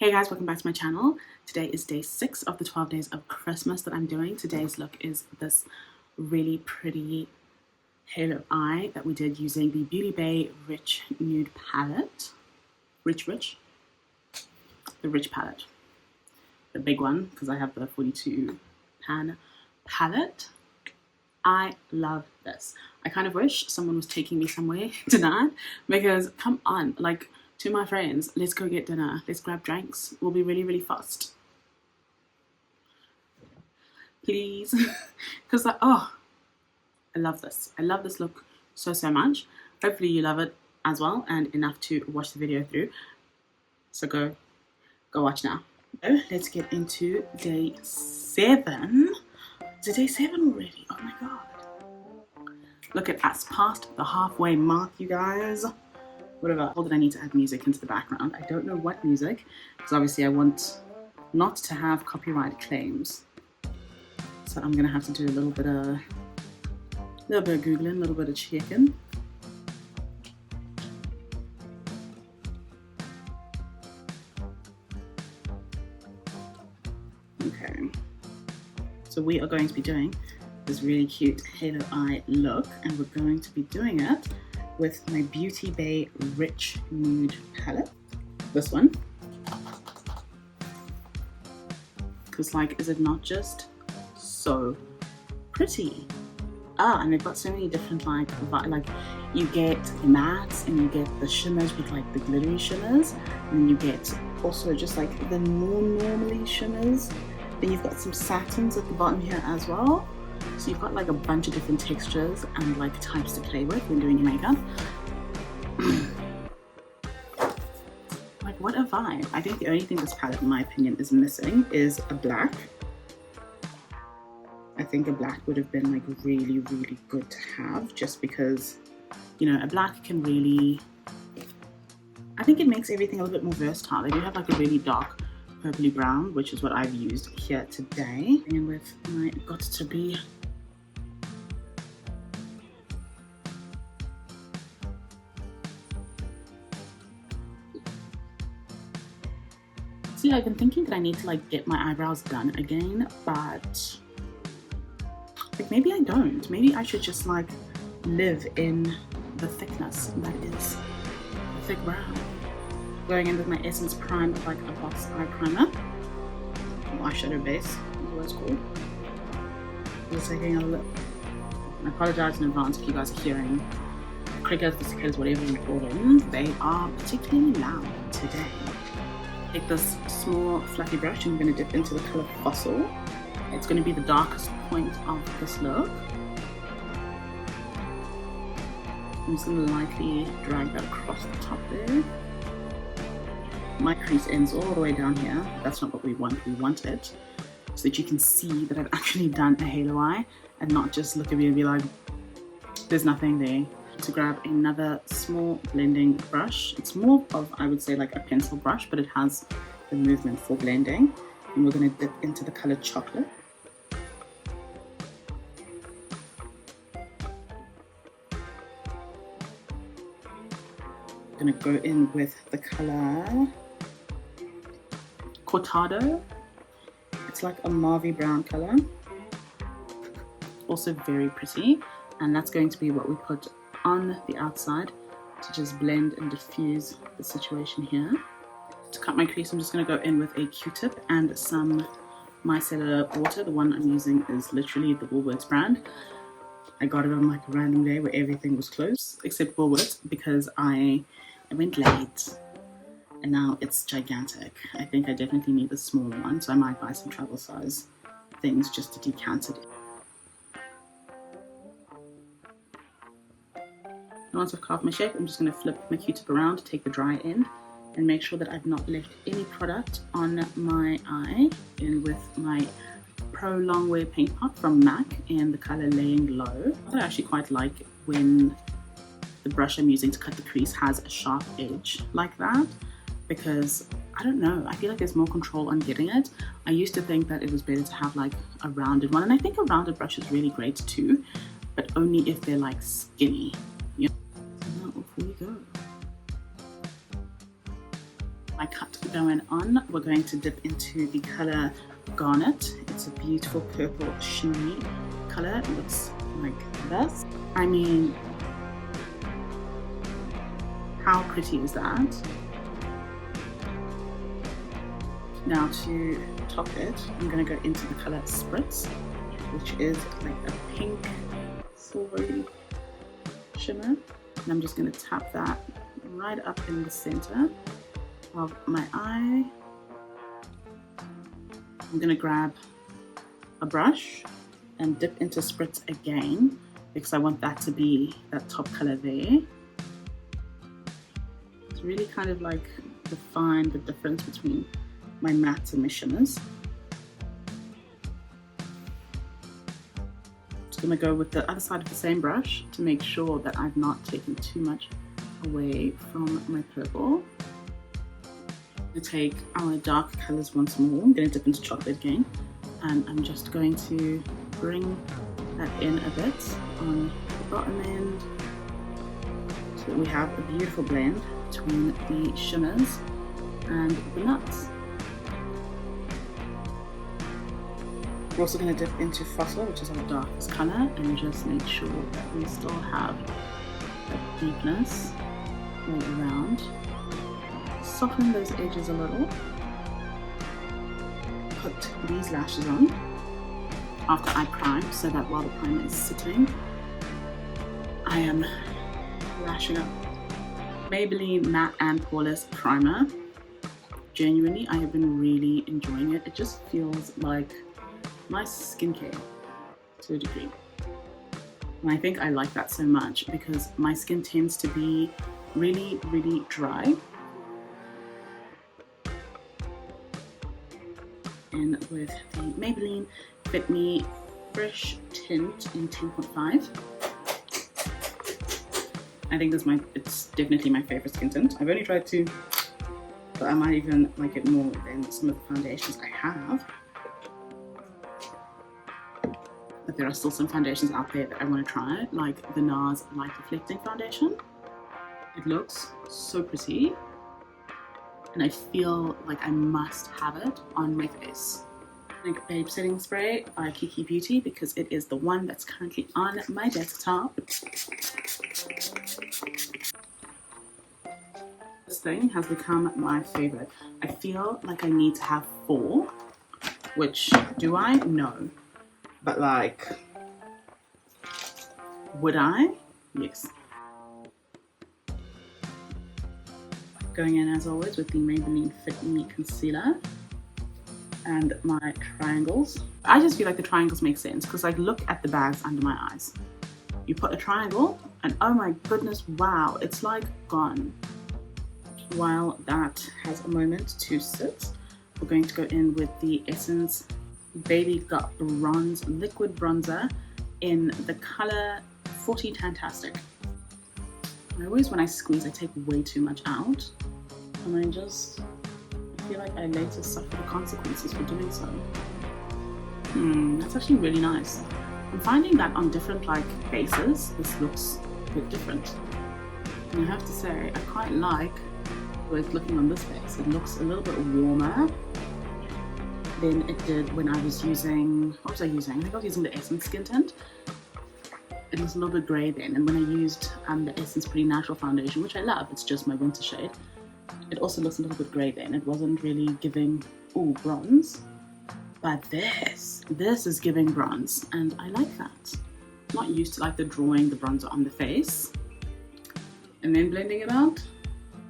Hey guys, welcome back to my channel. Today is day 6 of the 12 days of Christmas that I'm doing. Today's look is this really pretty halo eye that we did using the BeautyBay Rich Nude Palette. The Rich palette. The big one, because I have the 42 pan palette. I love this. I kind of wish someone was taking me somewhere tonight because come on, like, to my friends, let's go get dinner, let's grab drinks, we'll be really fast, please. Because like, oh, I love this look so much. Hopefully you love it as well and enough to watch the video through, so go watch now. So let's get into day 7. Is it day 7 already? Oh my god, look at us, past the halfway mark, you guys. Whatever. Or did I need to add music into the background? I don't know what music, because obviously I want not to have copyright claims. So I'm gonna have to do a little bit of googling, a little bit of checking. Okay. So we are going to be doing this really cute halo eye look, and we're going to be doing it with my BeautyBay Rich Nude Palette. This one. Because like, is it not just so pretty? And they've got so many different like you get mattes and you get the shimmers with like the glittery shimmers, and then you get also just like the more normally shimmers. Then you've got some satins at the bottom here as well. So you've got like a bunch of different textures and like types to play with when doing your makeup. Like, what a vibe. I think the only thing this palette, in my opinion, is missing is a black. I think a black would have been like really good to have, just because, you know, a black can really, I think it makes everything a little bit more versatile. They do have like a really dark purpley brown, which is what I've used here today. And with my got to be see, I've been thinking that I need to like get my eyebrows done again, but like maybe I don't. Maybe I should just like live in the thickness that is thick brown. Going in with my Essence Prime, like a box eye primer, or eyeshadow base is what it's called. Just taking a look. I apologize in advance if you guys are hearing crickets, the cicadas, whatever you call them. They are particularly loud today. Take this small fluffy brush and I'm going to dip into the color Fossil. It's going to be the darkest point of this look. I'm just going to lightly drag that across the top there. My crease ends all the way down here. That's not what we want. We want it so that you can see that I've actually done a halo eye and not just look at me and be like, there's nothing there. To grab another small blending brush. It's more of, I would say, like a pencil brush, but it has the movement for blending. And we're going to dip into the color Chocolate. I'm going to go in with the color Cortado. It's like a mauve brown color. Also very pretty. And that's going to be what we put on the outside to just blend and diffuse the situation here. To cut my crease, I'm just going to go in with a Q-tip and some micellar water. The one I'm using is literally the Woolworths brand. I got it on like a random day where everything was closed except Woolworths, because I went late and now it's gigantic. I think I definitely need the small one, so I might buy some travel size things just to decant it. And once I've carved my shape, I'm just going to flip my Q-tip around to take the dry end and make sure that I've not left any product on my eye. In with my Pro Longwear paint pot from MAC in the color Laying Low. I actually quite like when the brush I'm using to cut the crease has a sharp edge like that, because I don't know, I feel like there's more control on getting it. I used to think that it was better to have like a rounded one, and I think a rounded brush is really great too, but only if they're like skinny. You know? So now off we go. I cut going on, we're going to dip into the color Garnet. It's a beautiful purple shimmery color. It looks like this. I mean, how pretty is that? Now to top it, I'm going to go into the color Spritz, which is like a pink silvery shimmer. And I'm just going to tap that right up in the center of my eye. I'm going to grab a brush and dip into Spritz again because I want that to be that top color there. To really kind of like define the difference between my mattes and my shimmers. Just going to go with the other side of the same brush to make sure that I've not taken too much away from my purple. I'm going to take our dark colors once more. I'm going to dip into chocolate again, and I'm just going to bring that in a bit on the bottom end so that we have a beautiful blend between the shimmers and the nuts. We're also going to dip into Fossil, which is our darkest color, and just make sure that we still have that deepness all around. Soften those edges a little. Put these lashes on after I prime, so that while the primer is sitting, I am lashing up. Maybelline Matte and Poreless Primer. Genuinely, I have been really enjoying it. It just feels like nice skincare to a degree. And I think I like that so much because my skin tends to be really, really dry. And with the Maybelline Fit Me Fresh Tint in 10.5. I think it's definitely my favorite skin tint. I've only tried 2, but I might even like it more than some of the foundations I have. But there are still some foundations out there that I want to try, like the NARS Light Reflecting Foundation. It looks so pretty, and I feel like I must have it on my face. Like Babe Setting Spray by Kiki Beauty, because it is the one that's currently on my desktop. This thing has become my favorite. I feel like I need to have 4, which do I? No. But like, would I? Yes. Going in as always with the Maybelline Fit Me Concealer and my triangles. I just feel like the triangles make sense because like look at the bags under my eyes. You put a triangle and oh my goodness, wow, it's like gone. While that has a moment to sit, we're going to go in with the Essence Baby Got Bronze Liquid Bronzer in the color 40 Tantastic. I always, when I squeeze, I take way too much out, and I feel like I later suffer the consequences for doing so. That's actually really nice. I'm finding that on different like bases, this looks a bit different. And I have to say, I quite like the way it's looking on this base. It looks a little bit warmer than it did when I was using, what was I using? I think I was using the Essence Skin Tint. It was a little bit grey then, and when I used the Essence Pretty Natural Foundation, which I love, it's just my winter shade, it also looks a little bit grey then. It wasn't really giving, ooh, bronze. But this is giving bronze, and I like that. I'm not used to like drawing the bronzer on the face and then blending it out,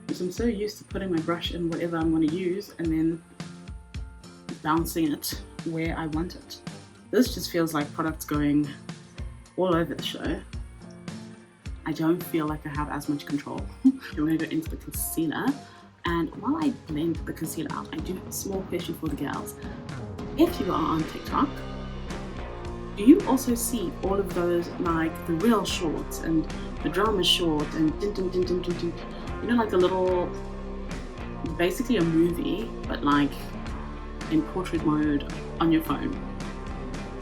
because I'm so used to putting my brush in whatever I'm going to use and then bouncing it where I want it. This just feels like products going all over the show. I don't feel like I have as much control. I'm going to go into the concealer, and while I blend the concealer out, I do have a small question for the girls. If you are on TikTok, do you also see all of those like the real shorts and the drama short and din, din, din, din, din, din, you know, like the little, basically a movie but like in portrait mode on your phone?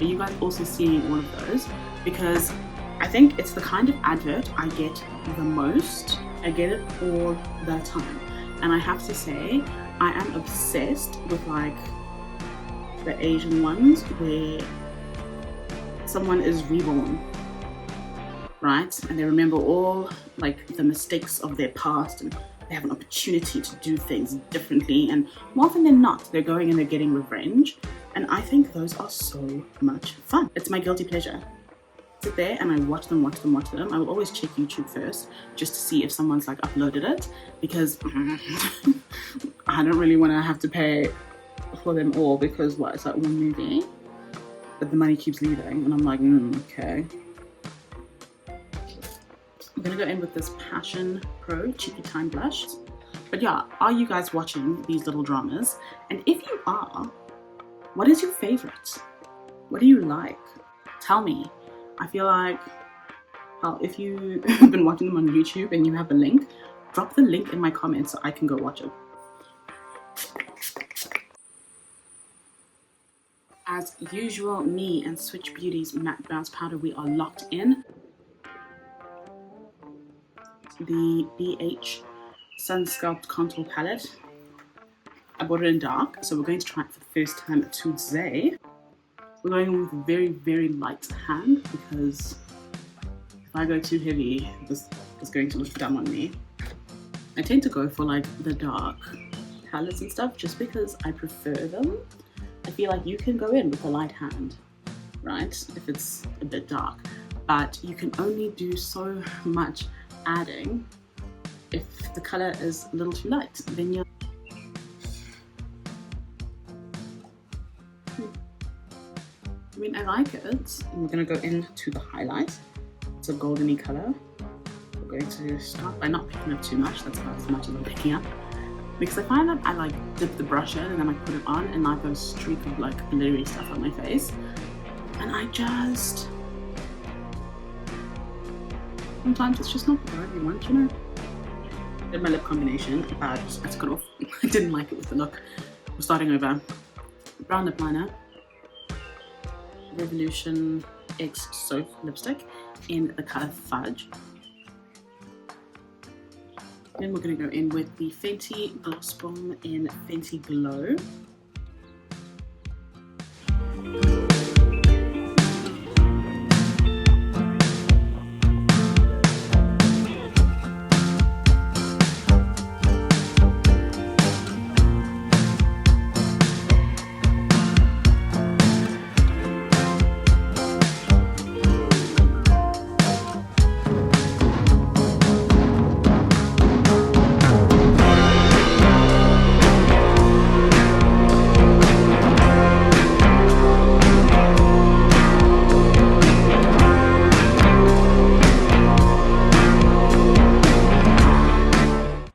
Are you guys also seeing all of those? Because I think it's the kind of advert I get the most. I get it all the time, and I have to say I am obsessed with like the Asian ones where someone is reborn, right? And they remember all like the mistakes of their past, and they have an opportunity to do things differently, and more often than not they're going and they're getting revenge. And I think those are so much fun. It's my guilty pleasure. Sit there and I watch them. I will always check YouTube first just to see if someone's like uploaded it, because I don't really want to have to pay for them all, because what, it's like one movie but the money keeps leaving, and I'm like, okay. I'm gonna go in with this Passion Pro Cheeky Time blush. But yeah, are you guys watching these little dramas? And if you are, what is your favorite? What do you like? Tell me. I feel like, well, if you've been watching them on YouTube and you have a link, drop the link in my comments so I can go watch it. As usual, me and Switch Beauty's matte bounce powder, we are locked in. The BH Sun Sculpt Contour Palette. I bought it in dark, so we're going to try it for the first time today. We're going with a very, very light hand, because if I go too heavy, this is going to look dumb on me. I tend to go for like the dark palettes and stuff just because I prefer them. I feel like you can go in with a light hand, right, if it's a bit dark, but you can only do so much adding. If the color is a little too light, then you're I mean, I like it. And we're going to go into the highlight. It's a goldeny color. We're going to start by not picking up too much. That's about as much as I'm picking up, because I find that I like dip the brush in and then I put it on, and like a streak of like blurry stuff on my face, and I just, sometimes it's just not the vibe you want, you know. Did my lip combination, but I took it off. I didn't like it with the look. We're starting over. Brown lip liner, Revolution X Soap lipstick in the color Fudge. Then we're going to go in with the Fenty Gloss Bomb in Fenty Glow.